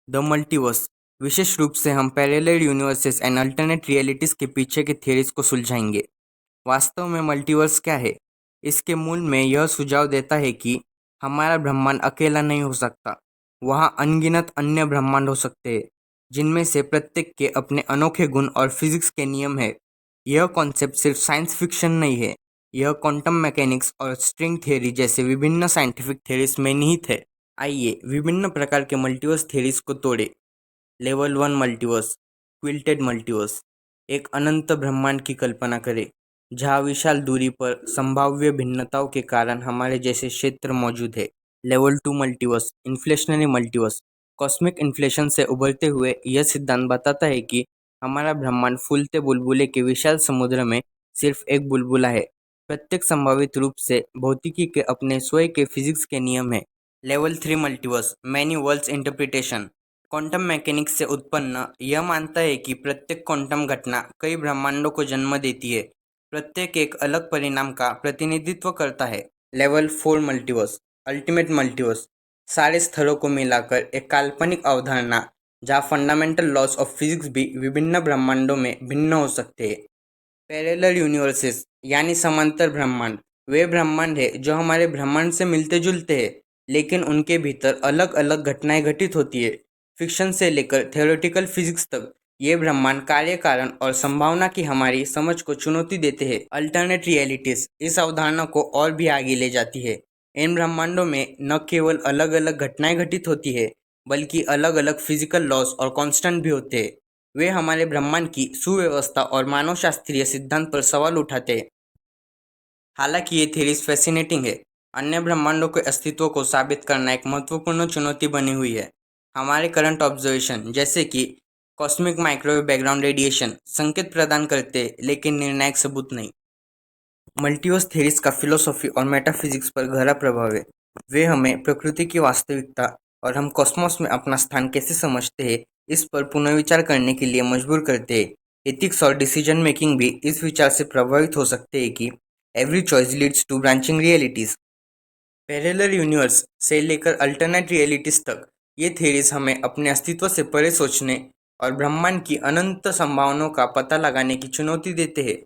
The multiverse. विशेष रूप से हम parallel universes and alternate realities के पीछे के थ्योरीज को सुलझाएंगे। वास्तव में मल्टीवर्स क्या है? इसके मूल में यह सुझाव देता है कि हमारा ब्रह्मांड अकेला नहीं हो सकता। वहाँ अनगिनत अन्य ब्रह्मांड हो सकते हैं, जिनमें से प्रत्येक के अपने अनोखे गुण और फिजिक्स के नियम हैं। यह कॉन्सेप्ट सिर्फ साइंस फिक्शन नहीं है, यह क्वांटम मैकेनिक्स और स्ट्रिंग थ्योरी जैसे विभिन्न साइंटिफिक थ्योरीज में निहित है। आइए विभिन्न प्रकार के मल्टीवर्स थ्योरीज को तोड़े। Level 1 multiverse, quilted multiverse. एक अनंत ब्रह्मांड की कल्पना करें, जहाँ विशाल दूरी पर संभाव्य भिन्नताओं के कारण हमारे जैसे क्षेत्र मौजूद है। Level 2 multiverse, inflationary multiverse. Cosmic inflation से उभरते हुए यह सिद्धांत बताता है कि हमारा ब्रह्मांड फूलते बुलबुले के विशाल समुद्र में सिर्फ एक बुलबुला है। प्रत्येक संभावित रूप से भौतिकी के अपने स्वयं के फिजिक्स के नियम है। Level 3 multiverse, many worlds interpretation. Quantum mechanics से उत्पन्न यह मानता है कि प्रत्येक क्वांटम घटना कई ब्रह्मांडों को जन्म देती है, प्रत्येक एक अलग परिणाम का प्रतिनिधित्व करता है। Level 4 multiverse, ultimate multiverse. सारे स्तरों को मिलाकर एक काल्पनिक अवधारणा जहाँ फंडामेंटल लॉज ऑफ फिजिक्स भी विभिन्न ब्रह्मांडों में भिन्न हो सकते हैं। पैरेलल यूनिवर्सेस यानी समांतर ब्रह्मांड वे ब्रह्मांड है जो हमारे ब्रह्मांड से मिलते जुलते हैं, लेकिन उनके भीतर अलग अलग घटनाएं घटित होती है। फिक्शन से लेकर थ्योरेटिकल फिजिक्स तक ये ब्रह्मांड कार्य कारण और संभावना की हमारी समझ को चुनौती देते हैं। अल्टरनेट रियलिटीज इस अवधारणा को और भी आगे ले जाती है। इन ब्रह्मांडों में न केवल अलग अलग घटनाएं घटित होती है, बल्कि अलग अलग फिजिकल लॉज और कांस्टेंट भी होते हैं। वे हमारे ब्रह्मांड की सुव्यवस्था और मानवशास्त्रीय सिद्धांत पर सवाल उठाते हैं। हालांकि ये थ्योरीज फैसिनेटिंग है, अन्य ब्रह्मांडों के अस्तित्व को साबित करना एक महत्वपूर्ण चुनौती बनी हुई है। हमारे करंट ऑब्जर्वेशन जैसे कि कॉस्मिक माइक्रोवेव बैकग्राउंड रेडिएशन संकेत प्रदान करते हैं, लेकिन निर्णायक सबूत नहीं। मल्टीवर्स थ्योरीज का फिलोसॉफी और मेटाफिजिक्स पर गहरा प्रभाव है। वे हमें प्रकृति की वास्तविकता और हम कॉस्मोस में अपना स्थान कैसे समझते हैं इस पर पुनर्विचार करने के लिए मजबूर करते हैं। एथिक्स और डिसीजन मेकिंग भी इस विचार से प्रभावित हो सकते हैं कि every choice leads to branching realities. Parallel universe से लेकर अल्टरनेट रियलिटीज तक ये थ्योरीज हमें अपने अस्तित्व से परे सोचने और ब्रह्मांड की अनंत संभावनाओं का पता लगाने की चुनौती देते हैं।